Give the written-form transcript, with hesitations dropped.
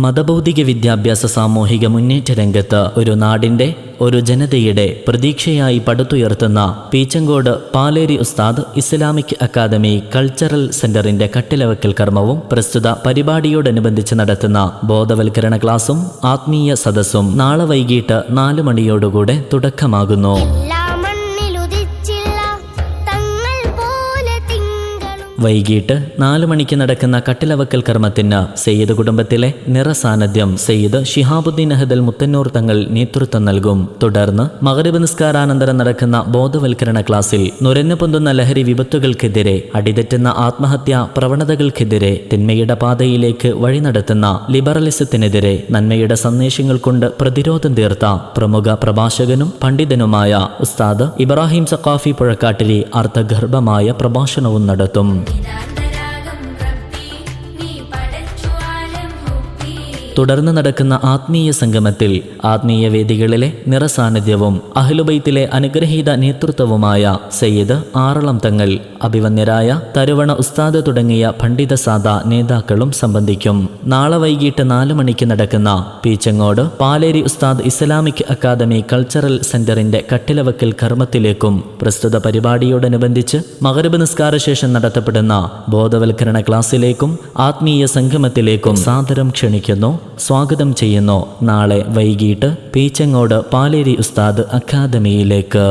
മതബൗദ്ധിക വിദ്യാഭ്യാസ സാമൂഹിക മുന്നേറ്റ രംഗത്ത് ഒരു നാടിൻ്റെ ഒരു ജനതയുടെ പ്രതീക്ഷയായി പടുത്തുയർത്തുന്ന പീച്ചങ്കോട് പാലേരി ഉസ്താദ് ഇസ്ലാമിക് അക്കാദമി കൾച്ചറൽ സെന്ററിന്റെ കട്ടിലവെക്കൽ കർമ്മവും പ്രസ്തുത പരിപാടിയോടനുബന്ധിച്ച് നടത്തുന്ന ബോധവൽക്കരണ ക്ലാസും ആത്മീയ സദസ്സും നാളെ വൈകിട്ട് 4 മണിയോടുകൂടെ തുടക്കമാകുന്നു. വൈകിട്ട് 4 മണിക്ക് നടക്കുന്ന കട്ടിലവക്കൽ കർമ്മത്തിന് സയ്യിദ് കുടുംബത്തിലെ നിറസാന്നിധ്യം സയ്യിദ് ഷിഹാബുദ്ദീൻ അഹദൽ മുത്തന്നൂർ തങ്ങൾ നേതൃത്വം നൽകും. തുടർന്ന് മഗ്‌രിബ് നിസ്കാരാനന്തരം നടക്കുന്ന ബോധവൽക്കരണ ക്ലാസ്സിൽ നുരഞ്ഞു പൊന്തുന്ന ലഹരി വിപത്തുകൾക്കെതിരെ, അടിതെറ്റുന്ന ആത്മഹത്യാ പ്രവണതകൾക്കെതിരെ, തിന്മയുടെ പാതയിലേക്ക് വഴി നടത്തുന്ന ലിബറലിസത്തിനെതിരെ നന്മയുടെ സന്ദേശങ്ങൾ കൊണ്ട് പ്രതിരോധം തീർത്ത പ്രമുഖ പ്രഭാഷകനും പണ്ഡിതനുമായ ഉസ്താദ് ഇബ്രാഹിം സഖാഫി പുഴക്കാട്ടിരി അർത്ഥഗർഭമായ പ്രഭാഷണവും നടത്തും. തുടർന്ന് നടക്കുന്ന ആത്മീയ സംഗമത്തിൽ ആത്മീയ വേദികളിലെ നിറസാന്നിധ്യവും അഹ്ലുബൈത്തിലെ അനുഗ്രഹീത നേതൃത്വവുമായ സയ്യിദ് ആറളം തങ്ങൾ, അഭിവന്യരായ തരുവണ ഉസ്താദ് തുടങ്ങിയ പണ്ഡിത സാദ നേതാക്കളും സംബന്ധിക്കും. നാളെ വൈകിട്ട് 4 മണിക്ക് നടക്കുന്ന പീച്ചങ്ങോട് പാലേരി ഉസ്താദ് ഇസ്ലാമിക് അക്കാദമി കൾച്ചറൽ സെന്ററിന്റെ കട്ടിലവക്കൽ കർമ്മത്തിലേക്കും പ്രസ്തുത പരിപാടിയോടനുബന്ധിച്ച് മഗ്‌രിബ് നിസ്കാര ശേഷം നടത്തപ്പെടുന്ന ബോധവൽക്കരണ ക്ലാസ്സിലേക്കും ആത്മീയ സംഗമത്തിലേക്കും സാദരം ക്ഷണിക്കുന്നു, സ്വാഗതം ചെയ്യുന്നു. നാളെ വൈകിട്ട് പീച്ചങ്ങോട് പാലേരി ഉസ്താദ് അക്കാദമിയിലേക്ക്.